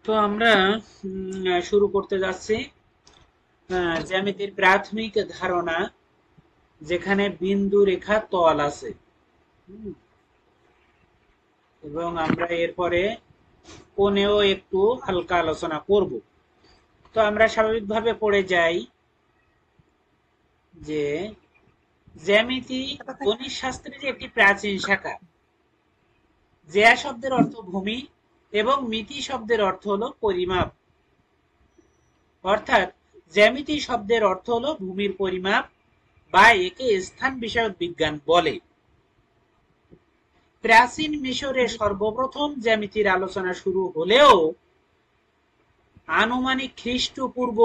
তো আমরা শুরু করতে যাচ্ছি জ্যামিতির প্রাথমিক ধারণা, যেখানে বিন্দু রেখা তল আছে। এবং আমরা এরপরে কোণেও একটু হালকা আলোচনা করব। তো আমরা স্বাভাবিকভাবে পড়ে যাই যে জ্যামিতি গণিত শাস্ত্রের একটি প্রাচীন শাখা। জ্যা শব্দের অর্থ ভূমি এবং মিতি শব্দের অর্থ হলো পরিমাপ। অর্থাৎ জ্যামিতি শব্দের অর্থ হলো ভূমির পরিমাপ বা একে স্থান বিষয়ক বিজ্ঞান বলে। প্রাচীন মিশরে সর্বপ্রথম জ্যামিতির আলোচনা শুরু হলেও আনুমানিক খ্রিস্টপূর্ব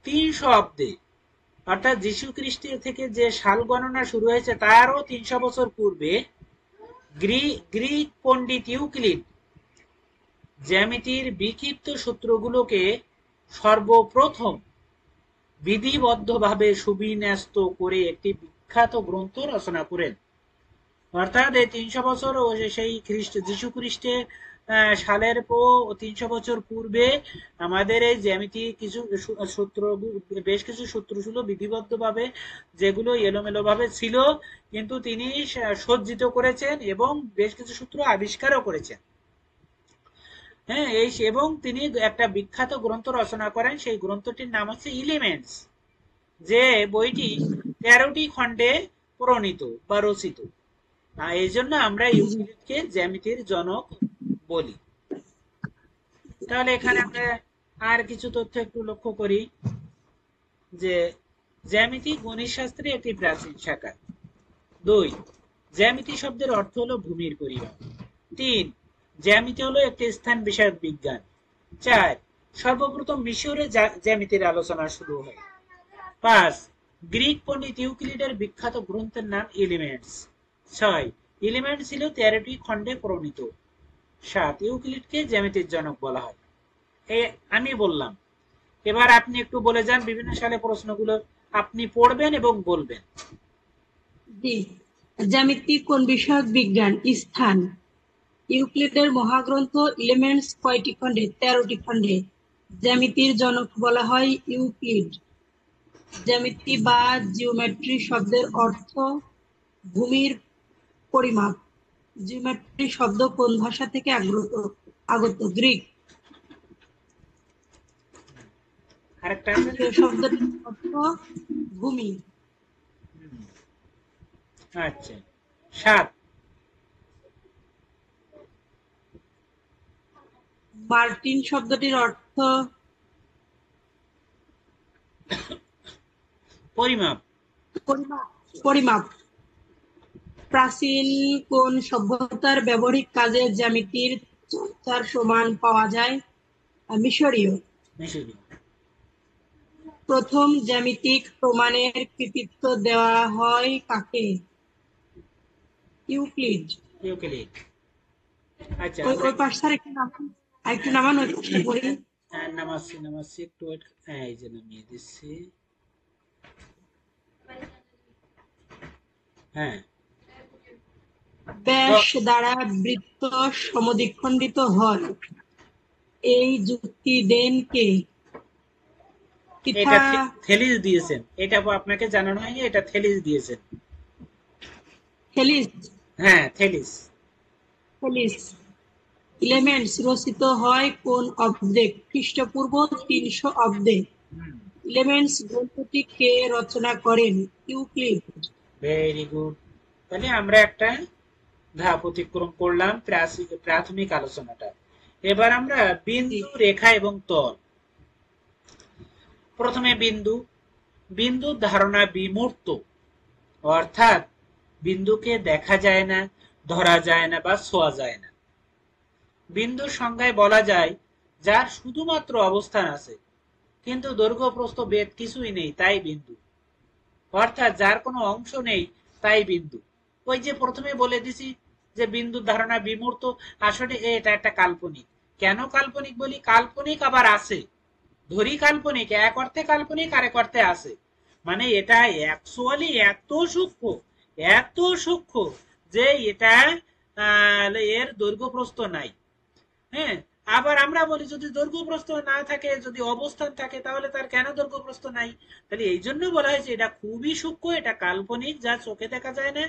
300 অব্দে, অর্থাৎ যীশু খ্রিস্টের থেকে যে সাল গণনা শুরু হয়েছে তারও 300 বছর পূর্বে গ্রিক পণ্ডিত ইউক্লিড জ্যামিতির বিক্ষিপ্ত সূত্রগুলোকে সর্বপ্রথম বিধিবদ্ধভাবে সুবিন্যস্ত করে একটি বিখ্যাত গ্রন্থ রচনা করেন। অর্থাৎ এই 300 বছর ও সেই যীশু খ্রিস্টের সালের 300 বছর পূর্বে আমাদের এই জ্যামিতি কিছু সূত্র, বেশ কিছু সূত্র ছিল বিধিবদ্ধভাবে, যেগুলো এলোমেলো ভাবে ছিল, কিন্তু তিনি সজ্জিত করেছেন এবং বেশ কিছু সূত্র আবিষ্কারও করেছেন। হ্যাঁ, এই এবং তিনি একটা বিখ্যাত গ্রন্থ রচনা করেন, সেই গ্রন্থটির নাম হচ্ছে এলিমেন্টস, যে বইটি 13টি খণ্ডে প্রণীত বা রচিত। এই জন্য আমরা ইউক্লিডকে জ্যামিতির জনক বলি। তাহলে এখানে আমরা আর কিছু তথ্য একটু লক্ষ্য করি যে জ্যামিতি গণিত শাস্ত্রে একটি প্রাচীন শাখা। 2, জ্যামিতি শব্দের অর্থ হলো ভূমির পরিমাপ। 3, জ্যামিতি হলো একটি স্থান বিষয়ক বিজ্ঞান। 4, সর্বপ্রথম মিশরে জ্যামিতির আলোচনা শুরু হয়। 5, গ্রিক পণ্ডিত ইউক্লিডের বিখ্যাত গ্রন্থের নাম এলিমেন্টস। 6, এলিমেন্ট ছিল 13টি খণ্ডে প্রণীত। 7, ইউক্লিডকে জ্যামিতির জনক বলা হয়। এই আমি বললাম, এবার আপনি একটু বলে যান বিভিন্ন সালে প্রশ্নগুলো আপনি পড়বেন এবং বলবেন। জি, জ্যামিতি কোন বিষয়ক বিজ্ঞান? স্থান। ইউক্লিডের মহাগ্রন্থ এলিমেন্টস কয়টি খণ্ডে? 13টি খণ্ডে। জ্যামিতির জনক বলা হয় ইউক্লিড। জ্যামিতি বা জিওমেট্রি শব্দের অর্থ ভূমির পরিমাপ। জিওমেট্রি শব্দ কোন ভাষা থেকে আগত? গ্রিক। আরেকটা আছে না? শব্দটির অর্থ ভূমি। আচ্ছা। 7, মার্টিন শব্দটির অর্থ পরিমাপ। পরিমাপ। প্রাচীন কোন সভ্যতার ব্যবহারিক কাজে জ্যামিতির চর্চার সমান পাওয়া যায়? মিশরীয়। মিশরীয়। প্রথম জ্যামিতিক প্রমাণের কৃতিত্ব দেওয়া হয় কাকে? ইউক্লিড। ইউক্লিড। আচ্ছা, ওই আমরা ওই পাশটার একটু নামান বলি। নামাচ্ছি নামাচ্ছি একটু wait। হ্যাঁ, এই যে নামিয়ে দিচ্ছি। হ্যাঁ, তো ব্যাস দ্বারা বৃত্ত সমদ্বিখণ্ডিত হয়, এই যুক্তি দেন কে? এটা পিথা থেলিস দিয়েছেন, এটা আপনাকে জানানো হয়নি, এটা থেলিস দিয়েছেন। থেলিস। হ্যাঁ, থেলিস। থেলিস। এলিমেন্টস রচিত হয় কোন অব্দে? খ্রিস্টপূর্ব 300 অব্দে। এলিমেন্টস গ্রন্থটি কে রচনা করেন? ইউক্লিড। Very good. তাহলে আমরা একটা ধাপ অতিক্রম করলাম প্রাথমিক আলোচনাটা। এবার আমরা বিন্দু, রেখা এবং তল। প্রথমে বিন্দু। বিন্দুর ধারণা বিমূর্ত, অর্থাৎ বিন্দুকে দেখা যায় না, ধরা যায় না বা ছোঁয়া যায় না। বিন্দুর সংজ্ঞায় বলা যায় যার শুধুমাত্র অবস্থান আছে, কিন্তু দৈর্ঘ্য প্রস্থ বেদ কিছুই নেই, তাই বিন্দু। অর্থাৎ যার কোনো অংশ নেই, তাই বিন্দু। ওই যে প্রথমে বলে দিছি যে বিন্দুর ধারণা বিমূর্ত, আসলে এটা একটা কাল্পনিক। কেন কাল্পনিক বলি? কাল্পনিক আবার আছে, ধরি কাল্পনিক, এক অর্থে কাল্পনিক, আরেক অর্থে আছে। মানে এটা অ্যাকচুয়ালি এত সূক্ষ্ম, এত সূক্ষ্ম যে এটা এর দৈর্ঘ্য প্রস্থ নাই। হ্যাঁ, আবার আমরা বলি যদি দৈর্ঘ্য প্রস্থ না থাকে, যদি অবস্থান থাকে, তাহলে তার কেন দৈর্ঘ্য প্রস্থ নাই? তাহলে এই জন্য বলা হয়েছে এটা খুবই সূক্ষ্ম, এটা কাল্পনিক, যা চোখে দেখা যায় না।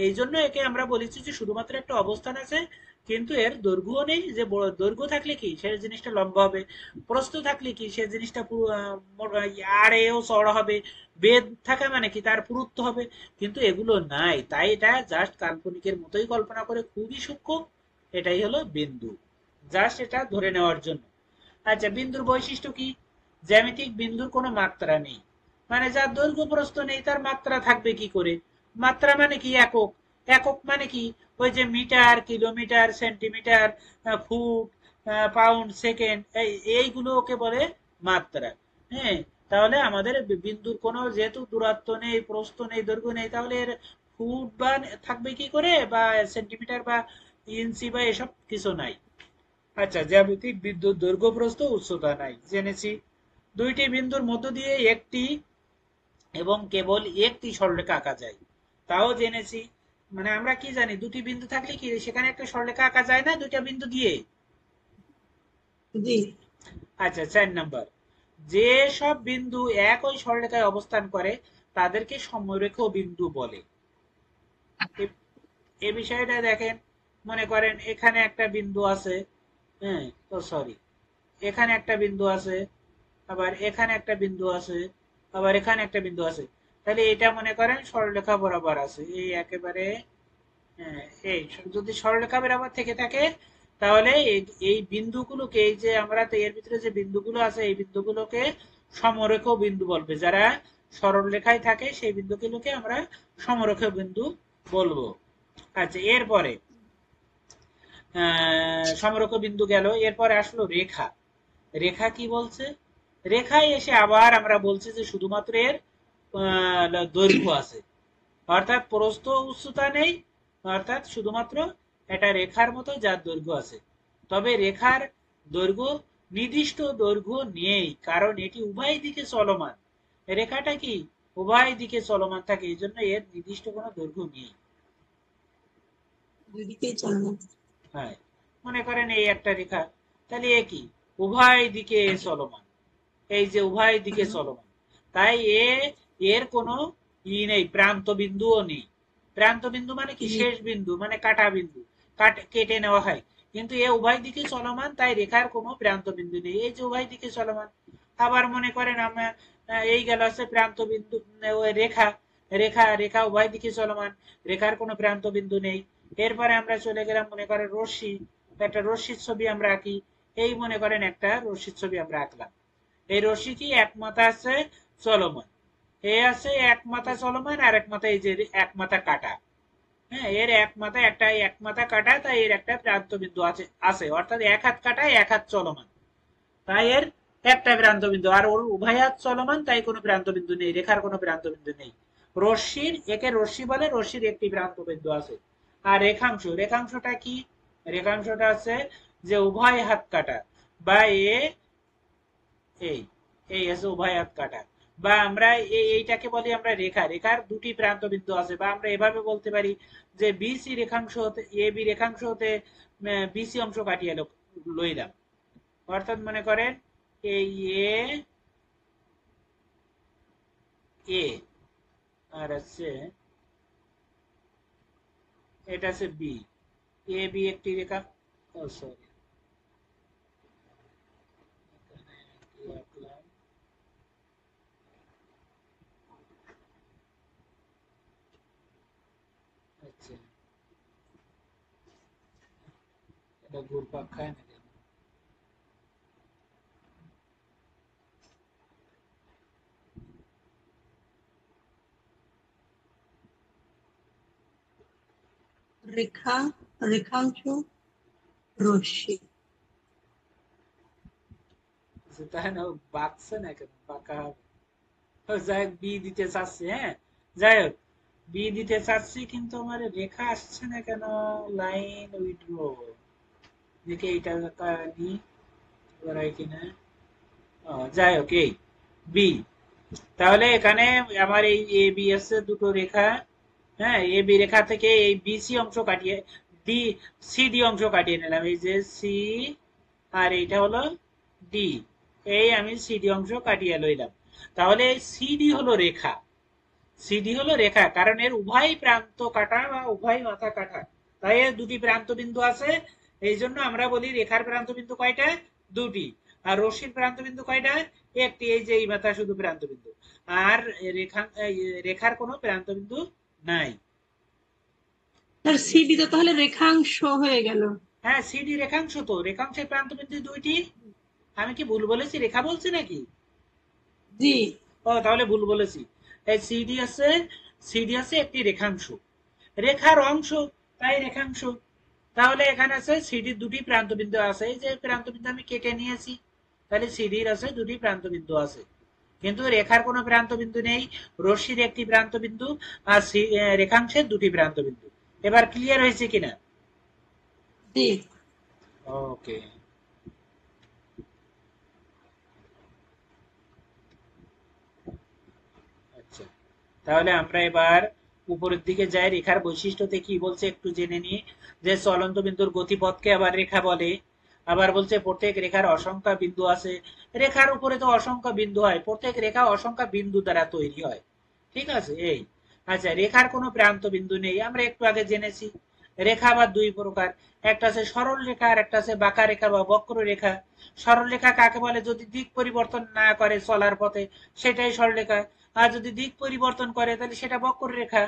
এই জন্য একে আমরা বলেছি যে শুধুমাত্র একটা অবস্থান আছে, কিন্তু এর দৈর্ঘ্য নেই। যে দৈর্ঘ্য থাকলে কি সে জিনিসটা লম্বা হবে, প্রস্থ থাকলে কি সে জিনিসটা আড়েও চড়া হবে, বেদ থাকা মানে কি তার পুরুত্ব হবে। কিন্তু এগুলো নাই, তাই এটা জাস্ট কাল্পনিকের মতোই কল্পনা করে, খুবই সূক্ষ্ম। এটাই হলো বিন্দু, জাস্ট এটা ধরে নেওয়ার জন্য। আচ্ছা, বিন্দুর বৈশিষ্ট্য কি? জ্যামিতিক বিন্দুর কোনো মাত্রা নেই, মানে যার দৈর্ঘ্য প্রস্থ নেই তার মাত্রা থাকবে কি করে? মাত্রা মানে কি? একক। একক মানে কি? ওই যে metre, kilometre, centimetre, foot, pound, second, এইগুলোকে বলে মাত্রা। হ্যাঁ, তাহলে আমাদের বিন্দুর কোনো যেহেতু দূরত্ব নেই, প্রস্থ নেই, দৈর্ঘ্য নেই, তাহলে এর ফুট বা থাকবে কি করে, বা সেন্টিমিটার বা ইঞ্চি বা এসব কিছু নাই। আচ্ছা, জ্যামিতিক বিদ্যুৎ দৈর্ঘ্য প্রস্থ উচ্চতা নাই জেনেছি। দুইটি বিন্দুর মধ্য দিয়ে একটি এবং কেবল একটি সরলরেখা আঁকা যায়, তাও জেনেছি। মানে আমরা কি জানি, দুটি বিন্দু থাকলে কি সেখানে একটা সরলরেখা আঁকা যায় না দুইটা বিন্দু দিয়ে? জি। আচ্ছা, 4 নম্বর, যে সব বিন্দু একই সরলরেখায় অবস্থান করে তাদেরকে সমরেখ বিন্দু বলে। এ- এই বিষয়টা দেখেন, মনে করেন এখানে একটা বিন্দু আছে, হ্যাঁ, তো সরি, এখানে একটা বিন্দু আছে, আবার এখানে একটা বিন্দু আছে, আবার এখানে একটা বিন্দু আছে। তাহলে এটা মনে করেন সরলরেখা বরাবর আছে, এই একেবারে, হ্যাঁ, এই যদি সরলরেখা বরাবর থেকে থাকে, তাহলে এই বিন্দুগুলোকে, এই যে আমরা তো এর ভিতরে যে বিন্দুগুলো আছে এই বিন্দুগুলোকে সমরেখ বিন্দু বলবে। যারা সরল রেখায় থাকে সেই বিন্দুগুলোকে আমরা সমরেখ বিন্দু বলবো। আচ্ছা, এরপরে সমরেখ বিন্দু গেল, এরপরে আসলো রেখা। রেখা কি বলছে? রেখায় এসে আবার আমরা বলছি যে শুধুমাত্র এর দৈর্ঘ্য আছে, অর্থাৎ প্রস্থ উচ্চতা নেই, অর্থাৎ শুধুমাত্র এটা রেখার মতো যার দৈর্ঘ্য আছে। তবে রেখার দৈর্ঘ্য, নির্দিষ্ট দৈর্ঘ্য নেই, কারণ এটি উভয় দিকে চলমান। রেখাটা কি উভয় দিকে চলমান থাকে, এই জন্য এর নির্দিষ্ট কোনো দৈর্ঘ্য নেই। দুই দিকেই চলমান। হ্যাঁ, মনে করেন এই একটা রেখা, তাহলে এ কি উভয় দিকে চলমান, এই যে উভয় দিকে চলমান, তাই এর কোনো নেই, প্রান্ত বিন্দুও নেই। প্রান্ত বিন্দু মানে কি? শেষ বিন্দু, মানে কাটা বিন্দু, কেটে নেওয়া হয়। কিন্তু এ উভয় দিকে চলমান, তাই রেখার কোনো প্রান্ত বিন্দু নেই, এই যে উভয় দিকে চলমান। আবার মনে করেন আমরা এই গেল আছে প্রান্ত বিন্দু, ওই রেখা, রেখা রেখা উভয় দিকে চলমান, রেখার কোনো প্রান্ত বিন্দু নেই। এরপরে আমরা চলে গেলাম, মনে করেন রশ্মি, একটা রশ্মির ছবি আমরা আঁকি। এই মনে করেন একটা রশ্মির ছবি আমরা আঁকলাম। এই রশ্মি কি এক মাথা আছে চলমান, এ আছে এক মাথা চলমান, আর এক মাথা এই যে এক মাথা কাটা। হ্যাঁ, এর এক মাথা একটা এক মাথা কাটা, তাই এর একটা প্রান্ত বিন্দু আছে আছে অর্থাৎ এক হাত কাটা এক হাত চলমান, তাই এর একটা প্রান্ত বিন্দু। আর ওর উভয় হাত চলমান, তাই কোনো প্রান্ত বিন্দু নেই, রেখার কোনো প্রান্ত বিন্দু নেই। রশ্মির, একে রশ্মি বলে, রশ্মির একটি প্রান্ত বিন্দু আছে। আর রেখাংশ, রেখাংশটা কি? রেখাংশটা আছে যে উভয় হাত কাটা, বা এই এই আছে উভয় হাত কাটা, বা আমরা এইটাকে বলি আমরা রেখা, রেখার দুটি প্রান্ত বিন্দু আছে। বা আমরা এভাবে বলতে পারি যে বিসি রেখাংশ হতে, এ বি রেখাংশ হতে বিসি অংশ কাটিয়ে লইলাম। অর্থাৎ মনে করেন এই এ এ আর আছে, এটা আছে বি, এ বি একটি রেখা, ও সরি, কি আঁকলাম, আচ্ছা, এটা ঘুরপাক খায় না কেন? রেখা, রেখাংশ, রশ্মি। আচ্ছা, তাই না, বাঁকছে না কেন, বাঁকা হবে। যাই হোক, বি দিতে চাচ্ছি, হ্যাঁ, যাই হোক, বি দিতে চাচ্ছি, কিন্তু আমার রেখা আসছে না কেন, লাইন উইথড্র, দেখে এইটা নি করাই কিনা। যাই হোক, এই বি, তাহলে এখানে আমার এই এ বি আছে দুটো রেখা। হ্যাঁ, এ বি রেখা থেকে এই বিসি অংশ কাটিয়ে, ডি সি ডি অংশ কাটিয়ে নিলাম, এই যে সি আর এইটা হলো ডি। এই আমি সিডি অংশ কাটিয়ে লইলাম। তাহলে সিডি হলো রেখা, সিডি হলো রেখা, কারণ এর উভয় প্রান্ত কাটা বা উভয় মাথা কাটা, তাই এর দুটি প্রান্ত বিন্দু আছে। এই জন্য আমরা বলি রেখার প্রান্ত বিন্দু কয়টা, দুটি। আর রশ্মির প্রান্ত বিন্দু কয়টা, একটি। এই যে এই মাথা শুধু প্রান্ত বিন্দু, আর রেখার কোনো প্রান্ত বিন্দু নাই। স্যার সিডি তো তাহলে রেখাংশ হয়ে গেল। হ্যাঁ, সিডি রেখাংশ, তো রেখাংশের প্রান্ত বিন্দু দুইটি। আমি কি ভুল বলেছি, রেখা বলছি নাকি? জি। ও, তাহলে ভুল বলেছি। এই সিডি আছে, সিডি আছে একটি রেখাংশ, রেখার অংশ, তাই রেখাংশ। তাহলে এখানে আছে সিডির দুটি প্রান্ত বিন্দু আছে, এই যে প্রান্ত বিন্দু আমি কেটে নিয়েছি, তাহলে সিডির আছে দুটি প্রান্ত বিন্দু আছে, কিন্তু রেখার কোনো প্রান্ত বিন্দু নেই। রশ্মির একটি প্রান্ত বিন্দু, আর রেখাংশের দুটি প্রান্ত বিন্দু। এবার ক্লিয়ার হয়েছে কিনা? জি। ওকে। আচ্ছা, তাহলে আমরা এবার উপরের দিকে যাই, রেখার বৈশিষ্ট্যতে কি বলছে একটু জেনে নিই। যে চলন্ত বিন্দুর গতিপথকে আবার রেখা বলে। আবার বলছে প্রত্যেক রেখার অসংখ্য বিন্দু আছে। রেখার উপরে তো অসংখ্য বিন্দু হয়, প্রত্যেক রেখা অসংখ্য বিন্দু দ্বারা তৈরি হয়। ঠিক আছে, এই। আচ্ছা, রেখার কোনো প্রান্ত বিন্দু নেই, আমরা একটু আগে জেনেছি। রেখা আবার দুই প্রকার, একটা আছে সরল রেখা আর একটা আছে বাঁকা রেখা বা বক্র রেখা। সরল রেখা কাকে বলে, যদি দিক পরিবর্তন না করে চলার পথে, সেটাই সরল রেখা। আর যদি দিক পরিবর্তন করে তাহলে সেটা বক্ররেখা।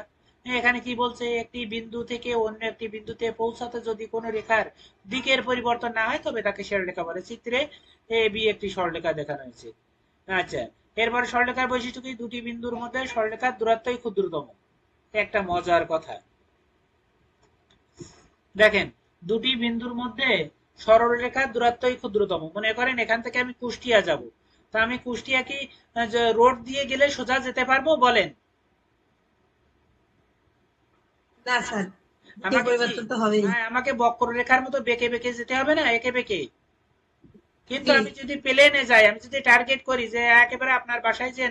এখানে কি বলছে, একটি বিন্দু থেকে অন্য একটি বিন্দুতে পৌঁছাতে যদি কোনো রেখার দিকের পরিবর্তন না হয় তবে তাকে সরলরেখা বলে। চিত্রে এ বি একটি সরলরেখা দেখানো হয়েছে। আচ্ছা, এরপর সরলরেখার বৈশিষ্ট্য কি, দুটি বিন্দুর মধ্যে সরলরেখার দূরত্বই ক্ষুদ্রতম। একটা মজার কথা, দেখেন, দুটি বিন্দুর মধ্যে সরলরেখার দূরত্বই ক্ষুদ্রতম। মনে করেন এখান থেকে আমি কুষ্টিয়া যাব, তা আমি কুষ্টিয়া কি রোড দিয়ে গেলে সোজা যেতে পারবো, বলেন? না স্যার, দিকের আমাকে কি, পরিবর্তন তো হবেই। হ্যাঁ, আমাকে বক্ররেখার মতো বেঁকে বেঁকে যেতে হবে না, এঁকে বেঁকে। কিন্তু জি। আমি যদি প্লেনে যাই, আমি যদি টার্গেট করি যে একেবারে আপনার বাসায় যে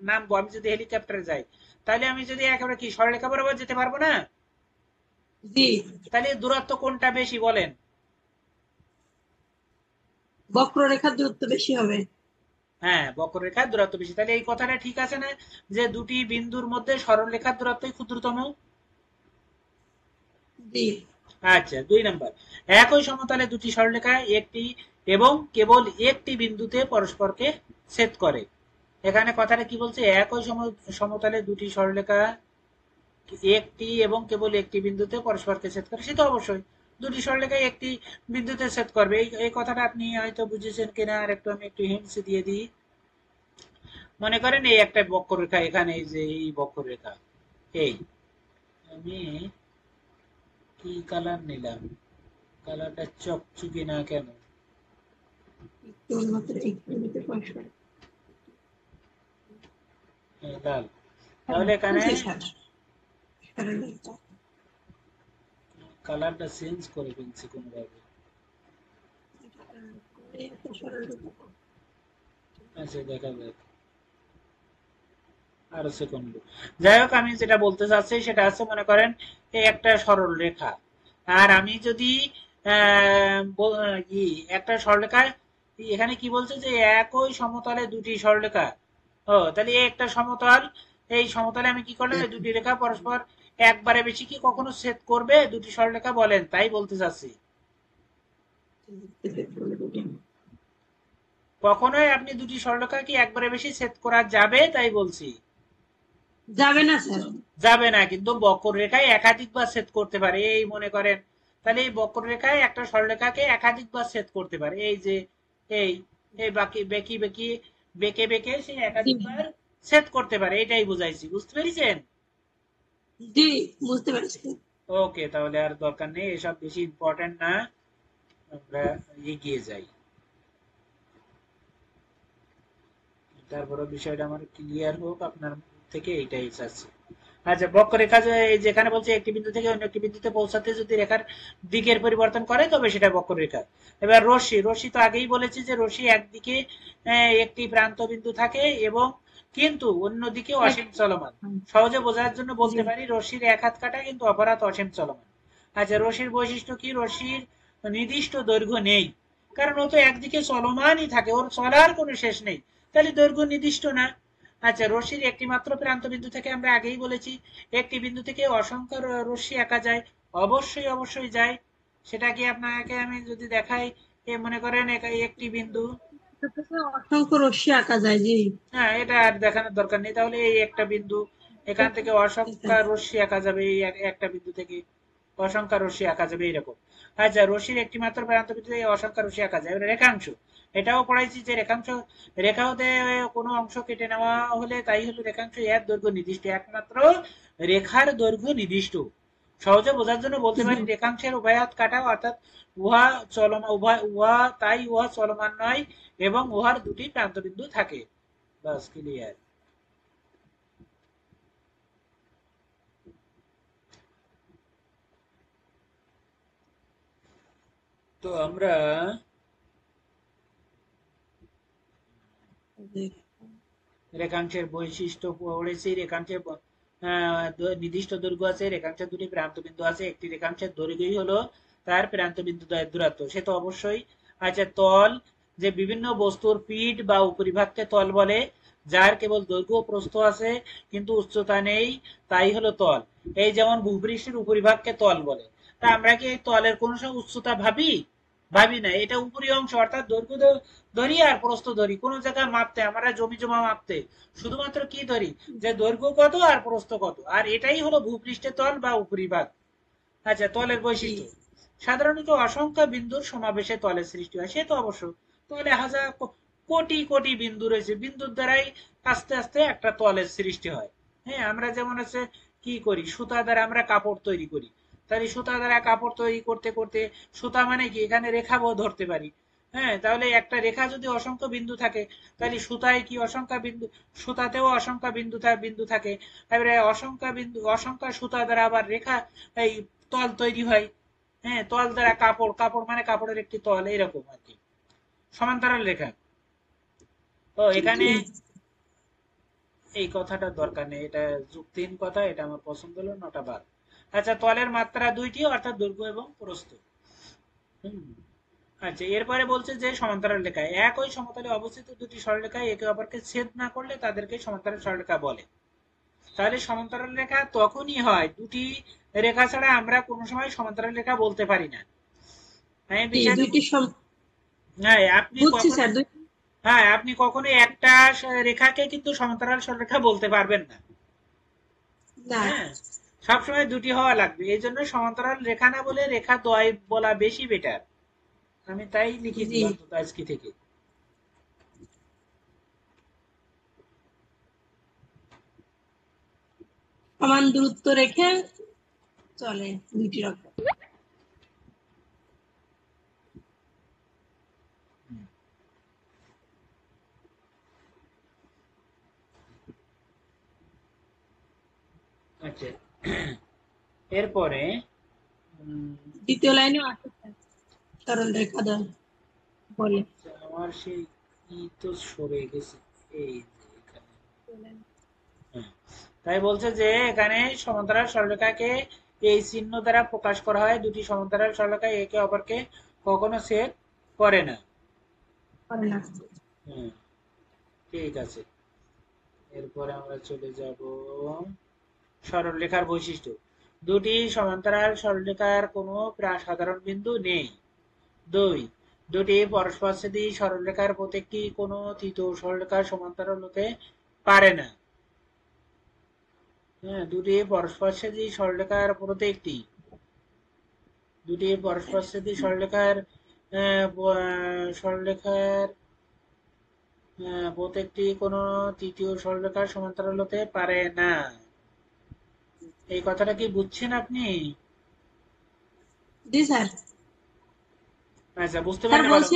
নামবো, আমি যদি হেলিকপ্টারে যাই, তাহলে আমি যদি একেবারে কি সরলরেখা বরাবর যেতে পারবো না? জি। তাহলে দূরত্ব কোনটা বেশি, বলেন? বক্ররেখার দূরত্ব বেশি হবে। হ্যাঁ, বক্ররেখার দূরত্ব বেশি। তাহলে এই কথাটা ঠিক আছে না, যে দুটি বিন্দুর মধ্যে সরলরেখার দূরত্বই ক্ষুদ্রতম? জি। আচ্ছা, 2 নম্বর, একই সমতলে দুটি সরলরেখা একটি এবং কেবল একটি বিন্দুতে পরস্পরকে ছেদ করে। এখানে কথাটা কি বলছে, একই সমতলে দুটি সরলরেখা একটি এবং কেবল একটি বিন্দুতে পরস্পরকে ছেদ করে, সে তো অবশ্যই দুটি সরলরেখা একটি বিন্দুতে ছেদ করবে। এই কথাটা আপনি হয়তো বুঝেছেন কিনা আর একটু আমি একটু হিন্টস দিয়ে দিই। মনে করেন এই একটা বক্ররেখা, এখানে এই যে এই বক্ররেখা, এই, আমি কি কালার নিলাম, কালারটা চকচকে না কেন? কেবলমাত্র একটি বিন্দুতে পরস্পর। লাল। হ্যাঁ, তাহলে এখানে বুঝছি স্যার। সরলরেখা। কালারটা চেঞ্জ করে ফেলছি কোনোভাবে। করে একটা সরলরেখা। আচ্ছা, দেখা যাক, আরো সেকেন্ড। যাই হোক, আমি যেটা বলতে চাচ্ছি সেটা আছে, মনে করেন এই একটা সরল রেখা, আর আমি যদি একটা সরলরেখা, এখানে কি বলছে যে একই সমতলে দুটি সরলরেখা। ও, তাহলে এই একটা সমতল, এই সমতলে আমি কি করলাম, এই দুটি রেখা পরস্পর একবারে বেশি কি কখনো ছেদ করবে দুটি সরলরেখা, বলেন? তাই বলতে চাচ্ছি। কখনোই আপনি দুটি সরলরেখা কি একবারে বেশি ছেদ করা যাবে, তাই বলছি। যাবে না স্যার। যাবে না, কিন্তু বক্ররেখায় একাধিকবার ছেদ করতে পারে, এই মনে করেন। তাহলে এই বক্ররেখায় একটা সরলরেখাকে একাধিকবার ছেদ করতে পারে, এই যে এই এই বাকি বেঁকি বেঁকি বেঁকে বেঁকে সে জি। একাধিকবার ছেদ করতে পারে, এটাই বুঝাইছি, বুঝতে পেরেছেন? জি, বুঝতে পারছি। ওকে, তাহলে আর দরকার নেই, এসব বেশি ইম্পর্টেন্ট না, আমরা এগিয়ে যাই। তারপরে বিষয়টা আমার ক্লিয়ার হোক আপনার থেকে, এইটাই চাচ্ছি। আচ্ছা, বক্ররেখা যেখানে বলছে একটি বিন্দু থেকে অন্য একটি বিন্দুতে পৌঁছাতে যদি রেখার দিকের পরিবর্তন করে তবে সেটা বক্ররেখা। এবার রশ্মি, রশ্মি তো আগেই বলেছি যে রশ্মি একদিকে একটি প্রান্ত বিন্দু থাকে এবং কিন্তু অন্যদিকে অসীম চলমান। সহজে বোঝার জন্য জি। বলতে পারি রশ্মির এক হাত কাটা কিন্তু অপর হাত অসীম চলমান। আচ্ছা, রশ্মির বৈশিষ্ট্য কি, রশ্মির নির্দিষ্ট দৈর্ঘ্য নেই, কারণ ও তো একদিকে চলমানই থাকে, ওর চলার কোনো শেষ নেই, তাহলে দৈর্ঘ্য নির্দিষ্ট না। আচ্ছা, রশ্মির একটি মাত্র প্রান্ত বিন্দু থেকে, আমরা আগেই বলেছি, একটি বিন্দু থেকে অসংখ্য রশ্মি আঁকা যায়। অবশ্যই অবশ্যই যায়। সেটা কি আপনাকে আমি যদি দেখাই, মনে করেন একটি বিন্দু, অসংখ্য রশ্মি আঁকা যায়, জি। হ্যাঁ, এটা আর দেখানোর দরকার নেই। তাহলে এই একটা বিন্দু, এখান থেকে অসংখ্য রশ্মি আঁকা যাবে, এই একটা বিন্দু থেকে অসংখ্য রশ্মি আঁকা যাবে এইরকম। আচ্ছা, রশ্মির একটি মাত্র প্রান্ত বিন্দু থেকে অসংখ্য রশ্মি আঁকা যায়। এবার রেখাংশ, এটাও পড়াইছি যে রেখাংশ, রেখা হতে কোনো অংশ কেটে নেওয়া হলে তাই হলো রেখাংশ। এর দৈর্ঘ্য নির্দিষ্ট, একমাত্র রেখার দৈর্ঘ্য নির্দিষ্ট। সহজে বোঝার জন্য বলতে পারি রেখাংশের উভয়াত কাটা, অর্থাৎ উহা চলমান, উহা তাই উহা চলমান নয় এবং উহার দুটি প্রান্তবিন্দু থাকে। বাস, ক্লিয়ার। তো আমরা রেখাংশের বৈশিষ্ট্য পড়েছি। রেখাংশের নির্দিষ্ট দৈর্ঘ্য আছে, রেখাংশের দুটি প্রান্তবিন্দু আছে, একটি রেখাংশের দৈর্ঘ্যই হলো তার প্রান্তবিন্দু দূরত্ব, সে তো অবশ্যই। আচ্ছা, তল, যে বিভিন্ন বস্তুর পিঠ বা উপরিভাগকে তল বলে, যার কেবল দৈর্ঘ্য ও প্রস্থ আছে কিন্তু উচ্চতা নেই, তাই হলো তল। এই যেমন ভূপৃষ্ঠের উপরিভাগকে তল বলে। তা আমরা কি এই তলের কোন সময় উচ্চতা ভাবি? ভাবি না। এটা উপরি অংশ, অর্থাৎ দৈর্ঘ্য ধরি আর প্রস্থ ধরি। কোন জায়গায় মাপতে, আমরা জমি জমা মাপতে শুধুমাত্র কি ধরি, যে দৈর্ঘ্য কত আর প্রস্থ কত, আর এটাই হলো ভূপৃষ্ঠের তল বা উপরিভাগ। আচ্ছা, তলের বৈশিষ্ট্য, সাধারণত অসংখ্য বিন্দুর সমাবেশে তলের সৃষ্টি হয়, সে তো অবশ্য। তলে হাজার কোটি কোটি বিন্দু রয়েছে, বিন্দুর দ্বারাই আস্তে আস্তে একটা তলের সৃষ্টি হয়। হ্যাঁ, আমরা যেমন আছে কি করি, সুতা দ্বারা আমরা কাপড় তৈরি করি, তাহলে সুতা দ্বারা কাপড় তৈরি করতে করতে, সুতা মানে কি, এখানে রেখা ধরতে পারি। হ্যাঁ, তাহলে একটা রেখা যদি অসংখ্য বিন্দু থাকে, তাহলে সুতায় কি অসংখ্য বিন্দু, সুতাতেও অসংখ্য বিন্দু বিন্দু থাকে। এবারে অসংখ্য বিন্দু, অসংখ্য সুতা দ্বারা আবার রেখা, এই তল তৈরি হয়। হ্যাঁ, তল দ্বারা কাপড়, কাপড় মানে কাপড়ের একটি তল, এইরকম আর কি। সমান্তরাল রেখা, তো এখানে এই কথাটা দরকার নেই, এটা যুক্তিহীন কথা, এটা আমার পছন্দ হলো, নটা বাদ। আচ্ছা, তলের মাত্রা দুইটি, অর্থাৎ দৈর্ঘ্য এবং প্রস্থ। হুম। আচ্ছা, এরপরে বলছে যে সমান্তরাল রেখা, একই সমতলে অবস্থিত দুটি সরলরেখায় একে অপরকে ছেদ না করলে তাদেরকে সমান্তরাল সরলরেখা বলে। তাহলে সমান্তরাল রেখা তখনই হয়, দুটি রেখা ছাড়া আমরা কোনো সময় সমান্তরাল রেখা বলতে পারি না। হ্যাঁ, বিষয়টা হ্যাঁ, আপনি বুঝছি কখনো, স্যার। হ্যাঁ, আপনি কখনো একটা রেখাকে কিন্তু সমান্তরাল সরলরেখা বলতে পারবেন না। না, হ্যাঁ, সবসময় দুটি হওয়া লাগবে, এই জন্য সমান্তরাল রেখা না বলে রেখা দ্বয় বলা বেশি বেটার। আমি তাই লিখেছি জি, অন্তত আজকে থেকে। সমান দূরত্ব রেখে চলে দুইটি রকম। আচ্ছা, এরপরে দ্বিতীয় লাইনে আছে স্যার, সরল রেখা দ্বয় বলে। আমার সেই ই তো সরে গেছে, এই যে এখানে। হ্যাঁ, তাই বলছে যে এখানে সমান্তরাল সরলরেখাকে এই চিহ্ন দ্বারা প্রকাশ করা হয়, দুটি সমান্তরাল সরলরেখা একে অপরকে কখনো ছেদ করে না। করে না। হুম, ঠিক আছে। এরপরে আমরা চলে যাব সরলরেখার বৈশিষ্ট্য। দুটি সমান্তরাল সরলরেখার কোনো সাধারণ বিন্দু নেই। দুই, দুটি পরস্পরচ্ছেদী সরলরেখার প্রত্যেকটি কোনো তৃতীয় সরলরেখার সমান্তরাল হতে পারে না। হ্যাঁ, দুটি পরস্পরচ্ছেদী সরলরেখার প্রত্যেকটি, দুটি পরস্পরচ্ছেদী সরলরেখার সরলরেখার প্রত্যেকটি কোনো তৃতীয় সরলরেখার সমান্তরাল হতে পারে না। এই কথাটা কি বুঝছেন আপনি? জি স্যার। আচ্ছা, বুঝতে স্যার পারলে ভালো। বলছি,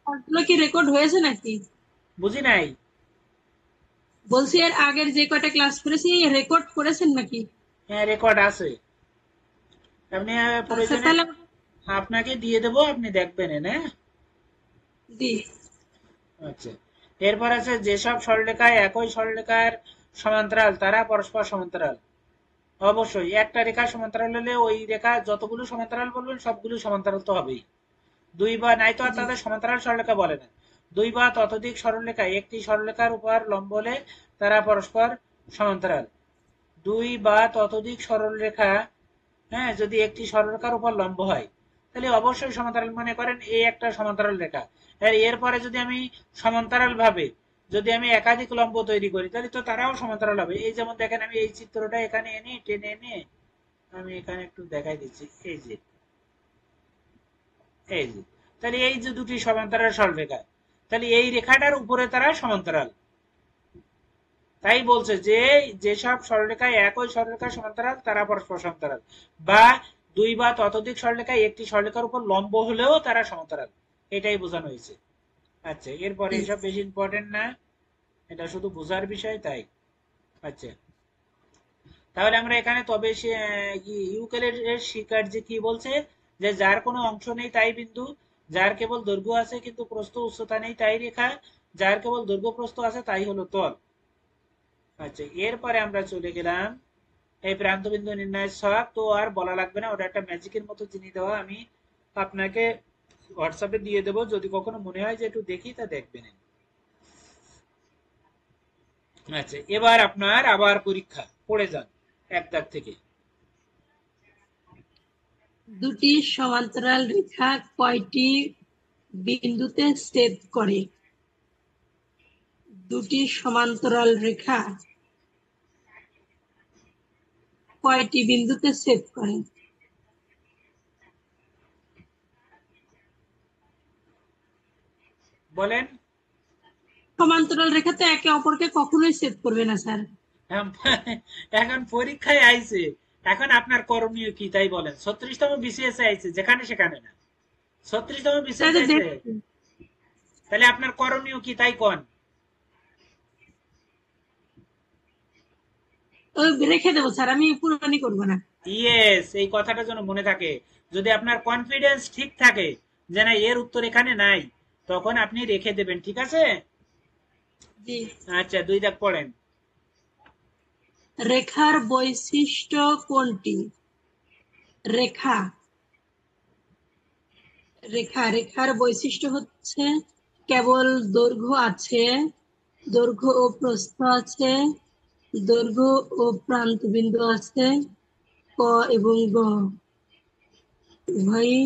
ক্লাসগুলো কি রেকর্ড হয়েছে নাকি? বুঝি নাই। বলছি এর আগের যে কয়টা ক্লাস করেছি রেকর্ড করেছেন নাকি? হ্যাঁ, রেকর্ড আছে। আপনি স্যার প্রয়োজনে তাহলে আপনাকে দিয়ে দেবো, আপনি দেখবেন না। জি। আচ্ছা, এরপর আছে যেসব সরলরেখায় একই সরলরেখার সমান্তরাল তারা পরস্পর সমান্তরাল। অবশ্যই একটা রেখা সমান্তরাল হলে ওই রেখা যতগুলো সমান্তরাল বলবেন সবগুলো সমান্তরাল তো হবেই। দুই বা নাই তো আর জি তাদের সমান্তরাল সরলরেখা বলে না। দুই বা ততোধিক সরলরেখা একটি সরলরেখার উপর লম্ব হলে তারা পরস্পর সমান্তরাল। দুই বা ততোধিক সরলরেখা, হ্যাঁ, যদি একটি সরলরেখার উপর লম্ব হয় তাহলে অবশ্যই সমান্তরাল। মনে করেন এই একটা সমান্তরাল রেখা, আর এরপরে যদি আমি সমান্তরাল ভাবে যদি আমি একাধিক লম্ব তৈরি করি তাহলে তো তারাও সমান্তরাল হবে। এই যেমন দেখেন, আমি এই চিত্রটা এখানে এনে টেনে এনে আমি এখানে একটু দেখাই দিচ্ছি। এই যে তাহলে এই যে দুটি সমান্তরাল সরলরেখা, তাহলে এই রেখাটার উপরে তারা সমান্তরাল। তাই বলছে যে যেসব সরলরেখায় একই সরলরেখার সমান্তরাল তারা পরস্পর সমান্তরাল, বা দুই বা ততোধিক সরলরেখায় একটি সরলরেখার উপর লম্ব হলেও তারা সমান্তরাল, এটাই বোঝানো হয়েছে। আচ্ছা, এরপরে জি এসব বেশি ইম্পর্টেন্ট না, এটা শুধু বোঝার বিষয় তাই। আচ্ছা, তাহলে আমরা এখানে তবে ইউক্লিডের শিকার যে কি বলছে, যে যার কোনো অংশ নেই তাই বিন্দু, যার কেবল দৈর্ঘ্য আছে কিন্তু প্রস্থ উচ্চতা নেই তাই রেখা, যার কেবল দৈর্ঘ্য প্রস্থ আছে তাই হলো তল। আচ্ছা, এরপরে আমরা চলে গেলাম এই প্রান্তবিন্দু নির্ণয় ছক। তো আর বলা লাগবে না, ওটা একটা ম্যাজিকের মতো জিনিস দেওয়া, আমি আপনাকে হোয়াটসঅ্যাপে দিয়ে দেবো, যদি কখনো মনে হয় যে একটু দেখি তা দেখবেন। আচ্ছা, এবার আপনার আবার পরীক্ষা, পড়ে যান এক দাগ থেকে। দুটি সমান্তরাল রেখা কয়টি বিন্দুতে ছেদ করে? দুটি সমান্তরাল রেখা কয়টি বিন্দুতে ছেদ করে? বলেন। সমান্তরাল রেখা তো একে অপরকে কখনোই ছেদ করবে না স্যার। এখন পরীক্ষায় আইছে, এখন আপনার করণীয় কি তাই বলেন। 36তম বিসিএস আইছে, যেখানে সেখানে না, 36তম তাই বিসিএস তো আইছে, দেখছি। তাহলে আপনার করণীয় কি তাই কোন। রেখে দেবো স্যার, আমি পুরানি করবো না। ইয়েস, এই কথাটা যেন মনে থাকে। যদি আপনার কনফিডেন্স ঠিক থাকে যে না এর উত্তর এখানে নাই, তখন আপনি রেখে দেবেন, ঠিক আছে। জি। আচ্ছা, দুই দাগ পড়েন। রেখার বৈশিষ্ট্য কোনটি? রেখা রেখার বৈশিষ্ট্য হচ্ছে কেবল দৈর্ঘ্য আছে, দৈর্ঘ্য ও প্রস্থ আছে, দৈর্ঘ্য ও প্রান্ত বিন্দু আছে, ক এবং গ উভয়ই।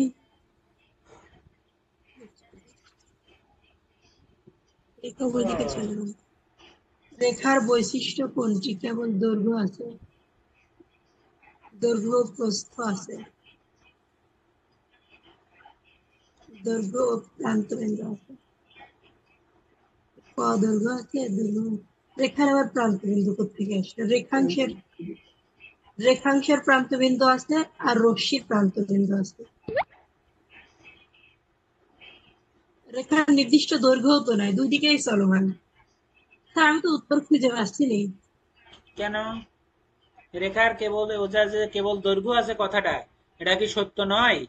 রেখা ওইদিকে চলে গেল। রেখার বৈশিষ্ট্য কোনটি? কেবল দৈর্ঘ্য আছে, দৈর্ঘ্য ও প্রস্থ আছে, দৈর্ঘ্য ও প্রান্ত বিন্দু আছে, ক দৈর্ঘ্য আছে, দৈর্ঘ্য। রেখার আবার প্রান্ত বিন্দু কোথেকে আসে? রেখাংশের প্রান্ত বিন্দু আছে আর রশ্মির প্রান্ত বিন্দু আছে। রেখার নির্দিষ্ট দৈর্ঘ্য তো নাই, দুই দিকেই চলমান। স্যার আমি তো উত্তর খুঁজে পাচ্ছি না। কেন? রেখার কেবল ওজা যে কেবল দৈর্ঘ্য আছে কথাটা, এটা কি সত্য নয়?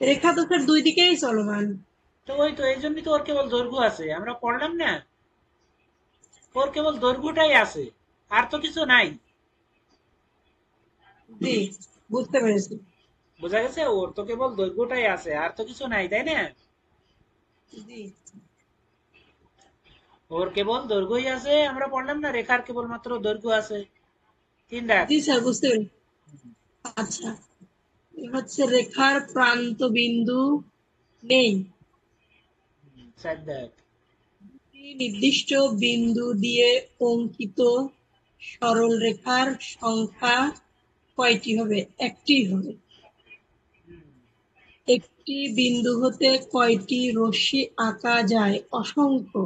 রেখা তো স্যার দুই দিকেই চলমান। তো ওই তো এই জন্যই তো ওর কেবল দৈর্ঘ্য আছে, আমরা পড়লাম না, ওর কেবল দৈর্ঘ্যটাই আছে, আর তো কিছু নাই। জি, বুঝতে পেরেছি। বোঝা গেছে, ওর তো কেবল দৈর্ঘ্যটাই আছে, আর তো কিছু নাই, তাই না। জি ওর কেবল দৈর্ঘ্যই আছে, আমরা পড়লাম না রেখার কেবল মাত্র দৈর্ঘ্য আছে। তিন দাগ। জি স্যার, বুঝতে পেরেছি। আচ্ছা, হচ্ছে রেখার প্রান্ত বিন্দু নেই। চার দাগ। নির্দিষ্ট বিন্দু দিয়ে অঙ্কিত সরল রেখার সংখ্যা কয়টি হবে? একটি হবে। একটি বিন্দু হতে কয়টি রশ্মি আঁকা যায়? অসংখ্য।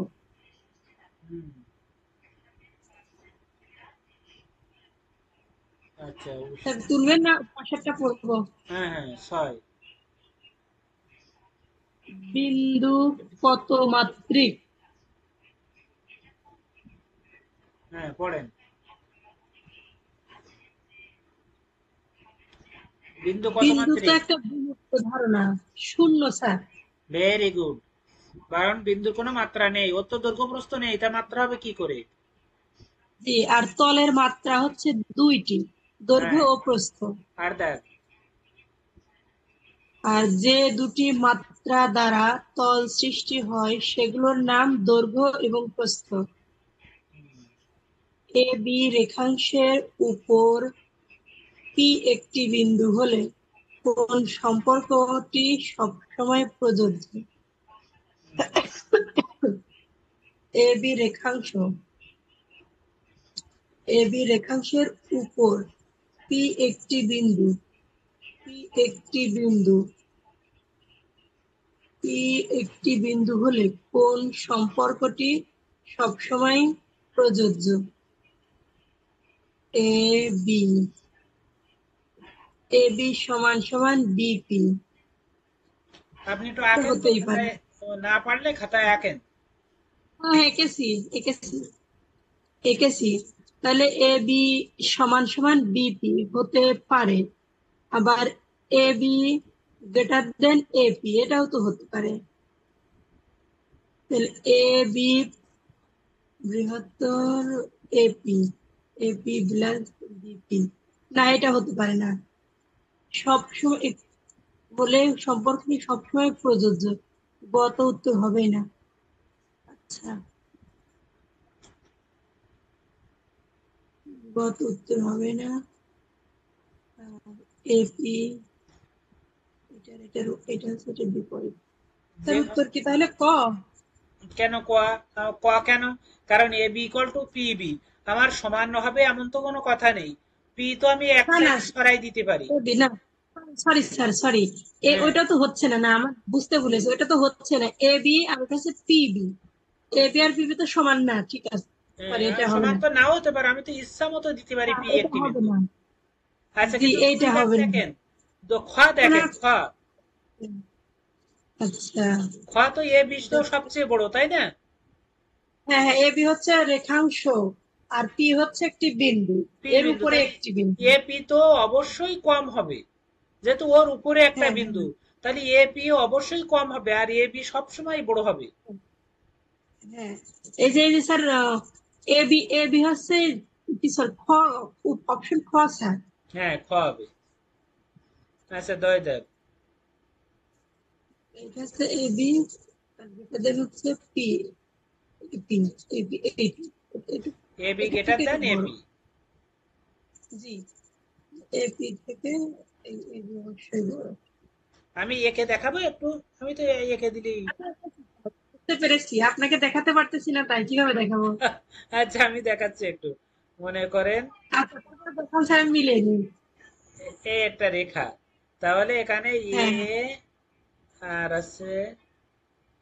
আচ্ছা, স্যার তুলবেন না, পাশেরটা পড়বো। হ্যাঁ হ্যাঁ, ছয়। বিন্দু কত মাত্রিক? হ্যাঁ, পড়েন। বিন্দু কত বিন্দু তো মাত্রিক? একটা বিমূর্ত ধারণা। শূন্য স্যার। Very good. কারণ বিন্দুর কোনো মাত্রা নেই, ওর তো দৈর্ঘ্য প্রস্থ নেই, তা মাত্রা হবে কি করে। জি, আর তলের মাত্রা হচ্ছে দুইটি, দৈর্ঘ্য হ্যাঁ, ও প্রস্থ। আর দেখ। আর যে দুটি মাত্রা দ্বারা তল সৃষ্টি হয় সেগুলোর নাম দৈর্ঘ্য এবং প্রস্থ। এ বি রেখাংশের উপর পি একটি বিন্দু হলে কোন সম্পর্কটি সবসময় প্রযোজ্য? এ বি রেখাংশ, এ বি রেখাংশের উপর পি একটি বিন্দু, পি একটি বিন্দু, পি একটি বিন্দু হলে কোন সম্পর্কটি সবসময় প্রযোজ্য? এ বি, এ বি সমান সমান বিপি। আপনি একটু আঁকেন তো হতেই পারে। খাতায়, না পারলে খাতায় আঁকেন। হ্যাঁ, এঁকেছি এঁকেছি এঁকেছি। তাহলে এ বি সমান সমান বিপি হতে পারে, আবার এ বি গ্রেটার দেন এপি এটাও তো হতে পারে। তাহলে এ বি বৃহত্তর এপি, এপি প্লাস বিপি, না এটা হতে পারে না। সবসময় বলে সম্পর্কটি সবসময় প্রযোজ্য, গত উত্তর হবেই না। আচ্ছা, গত উত্তর হবে না। এপি এটা হচ্ছে এটার বিপরীত। তার যে উত্তর কি তাহলে ক? কেন ক কেন? কারণ A B equal to P B আমার সমান হবে এমন তো কোনো কথা নেই। পি তো আমি এক না না, সাইড সরাই দিতে পারি। এবি না, সরি স্যার সরি, হ্যাঁ, ওইটা তো হচ্ছে না, না আমার বুঝতে ভুলেছে, ওইটা তো হচ্ছে না। এ বি আর ওটা হচ্ছে PB, A B R PB তো সমান না, ঠিক আছে, সরি এটা হবে সমান না। তো নাও হতে পারে, আমি তো ইচ্ছা মতো দিতে পারি না, পি এটা একটি হবে বিন্দু। না। আচ্ছা, জি, কিন্তু এইটা দুই ভাগ হবে না। দেখেন, তো খ না, দেখেন, খ আচ্ছা, খ তো এ বিশ তো সবচেয়ে বড়, তাই না? হ্যাঁ হ্যাঁ, এ বি হচ্ছে রেখাংশ আর পি হচ্ছে একটি বিন্দু, পি এর বিন্দু, উপরে তাহলে একটি বিন্দু। এ পি তো অবশ্যই কম হবে, যেহেতু ওর উপরে একটা হ্যাঁ বিন্দু। তাহলে এ পি অবশ্যই কম হবে আর এ বি সবসময় বড় হবে। হ্যাঁ, এই যে sir, A B, A B হচ্ছে কি স্যার, খ, অপশন খ স্যার। হ্যাঁ, খ হবে। আচ্ছা, দয় দেব। এটা হচ্ছে এ বি, আর এটা হচ্ছে P, P, A B, A B এটা গ্রেটার থেকে এটা দেন এ বড়। পি। জি, এ পি থেকে এ বি অবশ্যই বড়। আমি একে দেখাবো একটু, আমি তো একে দিলেই। বুঝতে পেরেছি, আপনাকে দেখাতে পারতেছি না তাই কিভাবে দেখাবো? আচ্ছা, আমি দেখাচ্ছি একটু। মনে করেন আচ্ছা, তারপরে দেখান স্যার, আমি মিলিয়ে নিই। এ একটা রেখা, তাহলে এখানে এ হ্যাঁ আর আছে,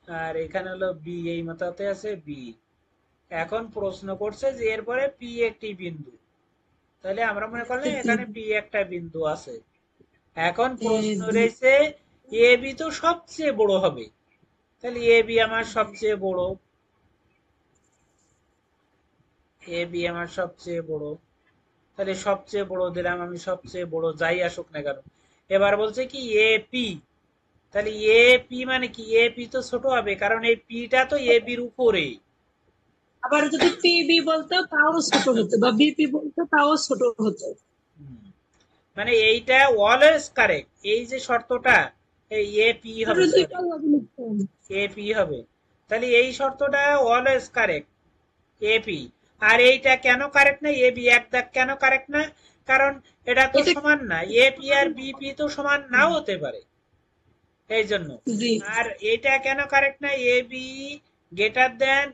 আর এখানে হলো বি, এই মাথাতে আছে বি। এখন প্রশ্ন করছে যে এরপরে পি একটি বিন্দু, তাহলে আমরা মনে করলাম হ্যাঁ, এখানে পি একটা বিন্দু আছে। এখন এ প্রশ্ন বি, রয়েছে এ বি তো সবচেয়ে বড় হবে, তাহলে এ বি আমার সবচেয়ে বড়, এ বি আমার সবচেয়ে বড়। তাহলে সবচেয়ে বড় দিলাম আমি, সবচেয়ে বড় যাই আসুক না কেন। এবার বলছে কি এ পি, তাহলে এ পি মানে কি, এ পি তো ছোট হবে কারণ এই পিটা তো এ বির উপরে। আবার যদি পিবি বলতো তাও ছোট হতো, বা বিপি বলতো তাও ছোট হতো। মানে এইটা অলওয়েজ কারেক্ট, এই যে শর্তটা, এই এ পি হবে, দুটো সরি, দুইটাই হবে লিখতাম। এ পি হবে। তাহলে এই শর্তটা অলওয়েজ কারেক্ট, এপি। আর এইটা কেন কারেক্ট না, এ বি এক দাগ কেন কারেক্ট না? কারণ এটা তো এটা সমান না, এপি আর বিপি তো সমান নাও হতে পারে, এই জন্য। জি আর এটা কেন কারেক্ট না, A B greater than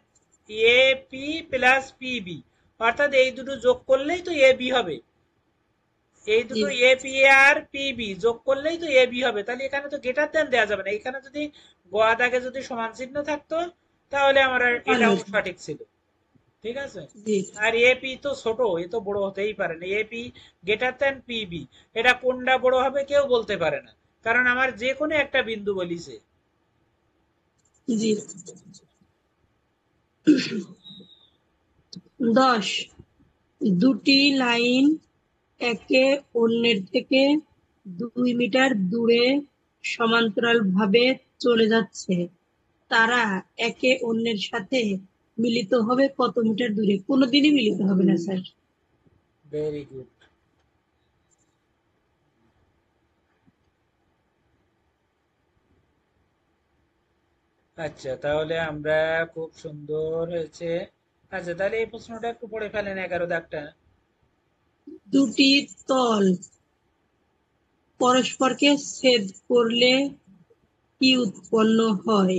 A P plus PB, অর্থাৎ এই দুটো যোগ করলেই তো এ বি হবে। এই জি দুটো এ পি আর পিবি যোগ করলেই তো এ বি হবে, তাহলে এখানে তো গ্রেটার দেন দেওয়া যাবে না, এখানে যদি গোয়া দাগে যদি সমান চিহ্ন থাকতো তাহলে আমার ভালো এটাও হতো। সঠিক ছিল। ঠিক আছে। জি আর এপি তো ছোট, এ তো বড় হতেই পারে না, এপি গ্রেটার দেন পিবি, এটা কোনটা বড় হবে কেউ বলতে পারে না, কারণ আমার যে কোনো একটা বিন্দু বলিছে। জি 10, দুটি লাইন একে অন্যের থেকে 2 মিটার দূরে সমান্তরাল ভাবে চলে যাচ্ছে, তারা একে অন্যের সাথে মিলিত হবে কত মিটার দূরে? কোনোদিনই মিলিত হবে না স্যার। Very good. আচ্ছা, তাহলে আমরা খুব সুন্দর হয়েছে। আচ্ছা, তাহলে এই প্রশ্নটা একটু পড়ে ফেলেন, 11 দাগটা। দুটি তল পরস্পরকে ছেদ করলে কি উৎপন্ন হয়?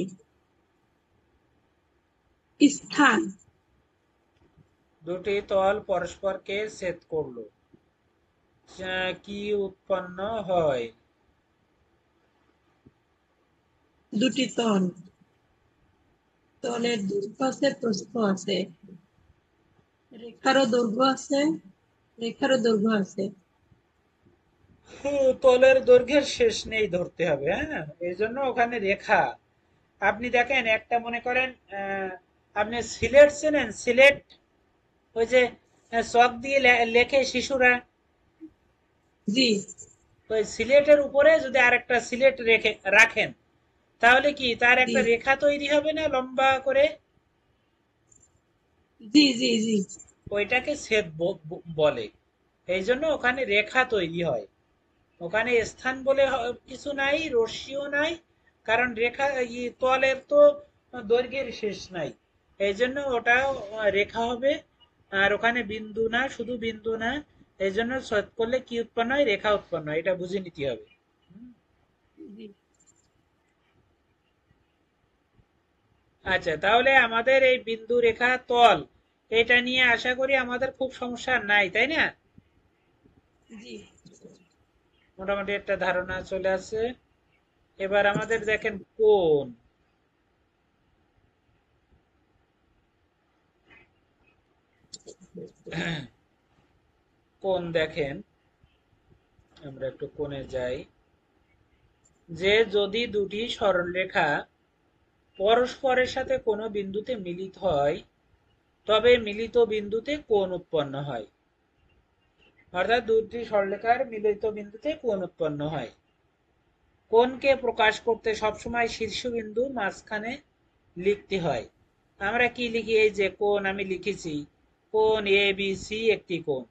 স্থান। দুটি তল পরস্পরকে ছেদ করলো, কি উৎপন্ন হয়? দুটি তল, তলের দৈর্ঘ্য আছে, প্রস্থ আছে, রেখারও দৈর্ঘ্য আছে, রেখারও দৈর্ঘ্য আছে। তলের দৈর্ঘ্যের শেষ নেই ধরতে হবে, হ্যাঁ, এই জন্য ওখানে রেখা। আপনি দেখেন, একটা মনে করেন আপনি সিলেট চেনেন? সিলেট, ওই যে চক দিয়ে লেখে শিশুরা, জি ওই সিলেটের উপরে যদি আরেকটা সিলেট রেখে রাখেন, তাহলে কি তার জি একটা রেখা তৈরি হবে না লম্বা করে? জি জি জি ওইটাকে ছেদ বলে। এই জন্য ওখানে রেখা তৈরি হয়। ওখানে স্থান বলে কিছু নাই, রশ্মিও নাই, কারণ রেখা তলের তো দৈর্ঘ্যের শেষ নাই। এই জন্য ওটা রেখা হবে। আর ওখানে বিন্দু না, শুধু বিন্দু না, এই জন্য ছেদ করলে কি উৎপন্ন হয়? রেখা উৎপন্ন হয়, এটা বুঝে নিতে হবে। হুম। জি। আচ্ছা, তাহলে আমাদের এই বিন্দু রেখা তল, এটা নিয়ে আশা করি আমাদের খুব সমস্যা নাই, তাই না? জি মোটামুটি একটা ধারণা চলে আসছে। এবার আমাদের দেখেন কোণ। কোণ দেখেন, আমরা একটু কোণে যাই। যে যদি দুটি সরলরেখা পরস্পরের সাথে কোনো বিন্দুতে মিলিত হয়, তবে মিলিত বিন্দুতে কোণ উৎপন্ন হয়। অর্থাৎ দুটি সরলরেখার মিলিত বিন্দুতে কোণ উৎপন্ন হয়। কোণকে প্রকাশ করতে সবসময় শীর্ষবিন্দু মাঝখানে লিখতে হয়। আমরা কি লিখি? এই যে কোণ আমি লিখেছি, কোণ এ বি সি একটি কোণ।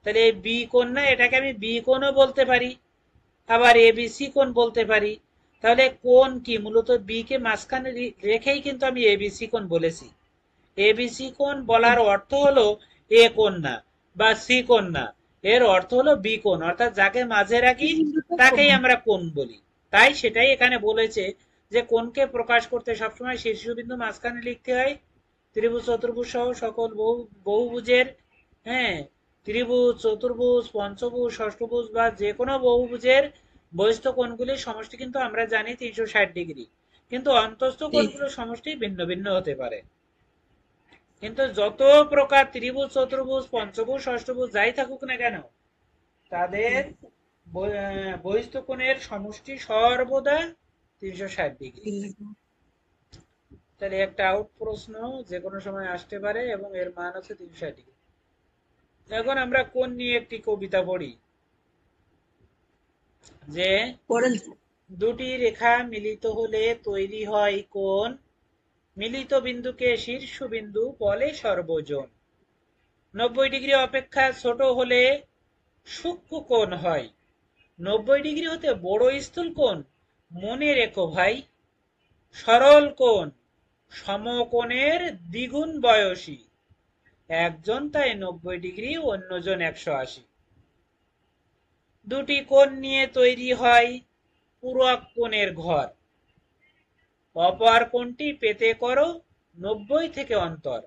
তাহলে এই বি কোণ না, এটাকে আমি বি কোণও বলতে পারি, আবার এবিসি কোণ বলতে পারি। তাহলে কোণ কি? মূলত বি কে মাঝখানে রেখেই কিন্তু আমি এবিসি কোণ বলেছি। এবিসি কোণ বলার অর্থ হলো এ কোণ না, বা সি কোণ না, এর অর্থ হলো বি কোণ, অর্থাৎ যাকে মাঝে রাখি বিন্দুটা তাকেই কোণ। আমরা কোণ বলি। তাই সেটাই এখানে বলেছে, যে কোণকে প্রকাশ করতে সবসময় শীর্ষবিন্দু মাঝখানে লিখতে হয়। ত্রিভুজ চতুর্ভুজ সহ সকল বহুভুজের, হ্যাঁ, ত্রিভুজ চতুর্ভুজ পঞ্চভুজ ষষ্ঠভুজ বা যে কোনো বহুভুজের বহিস্থ কোণগুলির সমষ্টি কিন্তু আমরা জানি 360 ডিগ্রি, কিন্তু অন্তস্থ জি কোণগুলোর সমষ্টি ভিন্ন ভিন্ন হতে পারে। কিন্তু যত প্রকার ত্রিভুজ চতুর্ভুজ পঞ্চভুজ ষষ্ঠভুজ যাই থাকুক না কেন, জি তাদের বহিস্থ কোণের সমষ্টি সর্বদা 360 ডিগ্রি। তাহলে একটা আউট প্রশ্ন যে কোনো সময় আসতে পারে, এবং এর মান হচ্ছে 360 ডিগ্রি। এখন আমরা কোণ নিয়ে একটি কবিতা পড়ি, যে পড়েন। দুটি রেখা মিলিত হলে তৈরি হয় কোণ, মিলিত বিন্দুকে শীর্ষবিন্দু বলে সর্বজন। 90 ডিগ্রি অপেক্ষা ছোট হলে সূক্ষ্ম কোণ হয়, 90 ডিগ্রি হতে বড় স্থূল কোণ মনে রেখো ভাই। সরল কোণ সমকোণের দ্বিগুণ বয়সী, একজন তাই 90 ডিগ্রি, অন্যজন 180। দুটি কোণ নিয়ে তৈরি হয় পূরক কোণের ঘর, অপর কোণটি পেতে করো 90 থেকে অন্তর।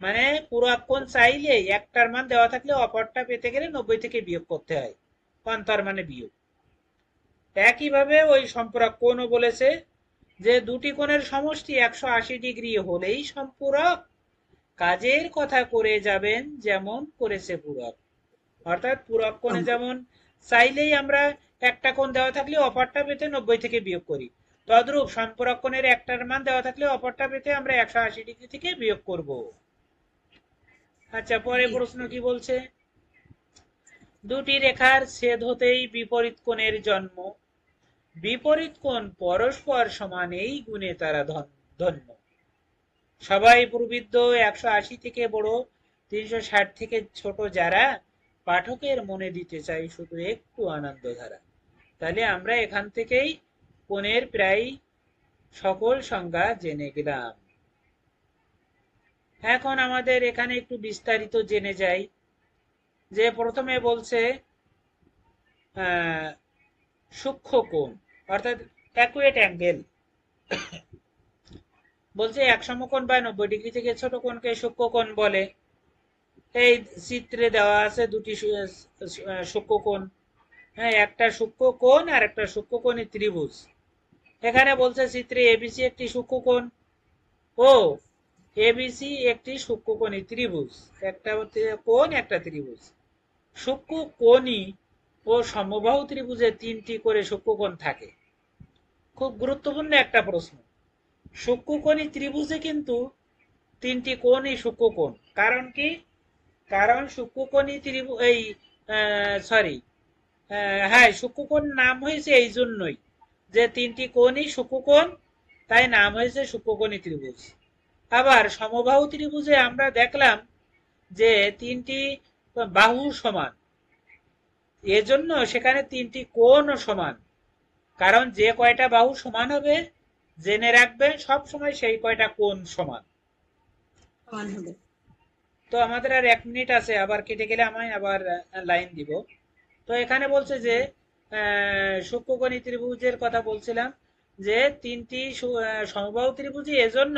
মানে পূরক কোণ চাইলে একটার মান দেওয়া থাকলে অপরটা পেতে গেলে 90 থেকে বিয়োগ করতে হয়, অন্তর মানে বিয়োগ। একইভাবে ওই সম্পূরক কোণও বলেছে, যে দুটি কোণের সমষ্টি 180 ডিগ্রি হলেই সম্পূরক, কাজের কথা করে যাবেন যেমন করেছে পূরক। অর্থাৎ পূরক কোণে যেমন চাইলেই আমরা একটা কোণ দেওয়া থাকলে অপরটা পেতে 90 থেকে বিয়োগ করি, তদ্রূপ সম্পূরক কোণের একটার মান দেওয়া থাকলে অপরটা পেতে আমরা 180 ডিগ্রি থেকে বিয়োগ করব। আচ্ছা, পরে জি প্রশ্ন কি বলছে? দুটি রেখার ছেদ হতেই বিপরীত কোণের জন্ম, বিপরীত কোণ পরস্পর সমান এই গুণে তারা ধন্য। সবাই প্রবৃদ্ধ 180 থেকে বড়, 360 থেকে ছোট যারা, পাঠকের মনে দিতে চাই শুধু একটু আনন্দ ধারা। তাহলে আমরা এখান থেকেই কোণের প্রায় সকল সংজ্ঞা জেনে গেলাম। এখন আমাদের এখানে একটু বিস্তারিত জেনে যাই। যে প্রথমে বলছে সূক্ষ্ম কোণ অর্থাৎ অ্যাকুয়েট অ্যাঙ্গেল। বলছে এক সমকোণ বা 90 ডিগ্রি থেকে ছোট কোণকে সূক্ষ্ম কোণ বলে। এই চিত্রে দেওয়া আছে দুটি সূক্ষ্ম কোণ। হ্যাঁ, একটা সূক্ষ্ম কোণ আর একটা সূক্ষ্মকোণী ত্রিভুজ। এখানে বলছে চিত্রে এবিসি একটি সূক্ষ্মকোণ ও এবিসি একটি সূক্ষ্মকোণী ত্রিভুজ। একটা কোণ একটা ত্রিভুজ। সূক্ষ্মকোণী ও সমবাহু ত্রিভুজে 3টি করে সূক্ষ্মকোণ থাকে। খুব গুরুত্বপূর্ণ একটা প্রশ্ন। সূক্ষ্মকোণী ত্রিভুজে কিন্তু 3টি কোণই সূক্ষ্মকোণ। কারণ কি? কারণ সূক্ষ্মকোণী ত্রিভুজ এই সরি হ্যাঁ, সূক্ষ্মকোণ নাম হয়েছে এই জন্যই যে 3টি কোণই সূক্ষ্মকোণ, তাই নাম হয়েছে সূক্ষ্মকোণী ত্রিভুজ। আবার সমবাহু ত্রিভুজে আমরা দেখলাম যে 3টি বাহু সমান, এজন্য সেখানে 3টি কোণও সমান। কারণ যে কয়টা বাহু সমান হবে জেনে রাখবেন সব সময় সেই কয়টা কোণ সমান। সমান হবে। তো আমাদের আর 1 মিনিট আছে, আবার কেটে গেলে আমি আবার লাইন দিব। তো এখানে বলছে যে সূক্ষ্মকোণী ত্রিভুজের কথা বলছিলাম যে 3টি সমবাহু ত্রিভুজই এজন্য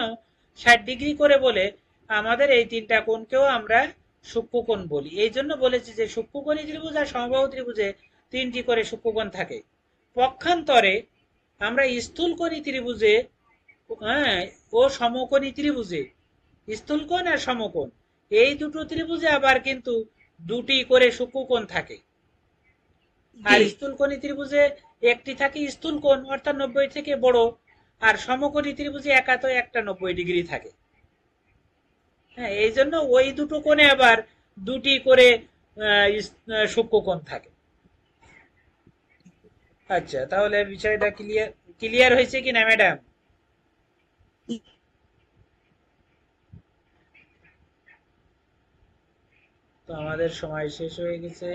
60 ডিগ্রি করে বলে আমাদের এই 3টা কোণকেও আমরা সূক্ষ্মকোণ বলি। এই জন্য বলেছি যে সূক্ষ্মকোণী ত্রিভুজ আর সমবাহু ত্রিভুজে 3টি করে সূক্ষ্মকোণ থাকে। পক্ষান্তরে আমরা স্থূলকোণী ত্রিভুজে হ্যাঁ ও সমকোণী ত্রিভুজে, স্থূলকোণ আর সমকোণ এই দুটো ত্রিভুজে আবার কিন্তু 2টি করে সূক্ষ্মকোণ থাকে। আর জি, স্থূলকোণী ত্রিভুজে একটি থাকে স্থূলকোণ অর্থাৎ 90 থেকে বড়, আর সমকোণী ত্রিভুজে একাত একটা 90 ডিগ্রি থাকে। হ্যাঁ, এই জন্য ওই দুটো কোণে আবার 2টি করে সূক্ষ্মকোণ থাকে। আচ্ছা, তাহলে বিষয়টা ক্লিয়ার ক্লিয়ার হয়েছে কি না ম্যাডাম? তো আমাদের সময় শেষ হয়ে গেছে।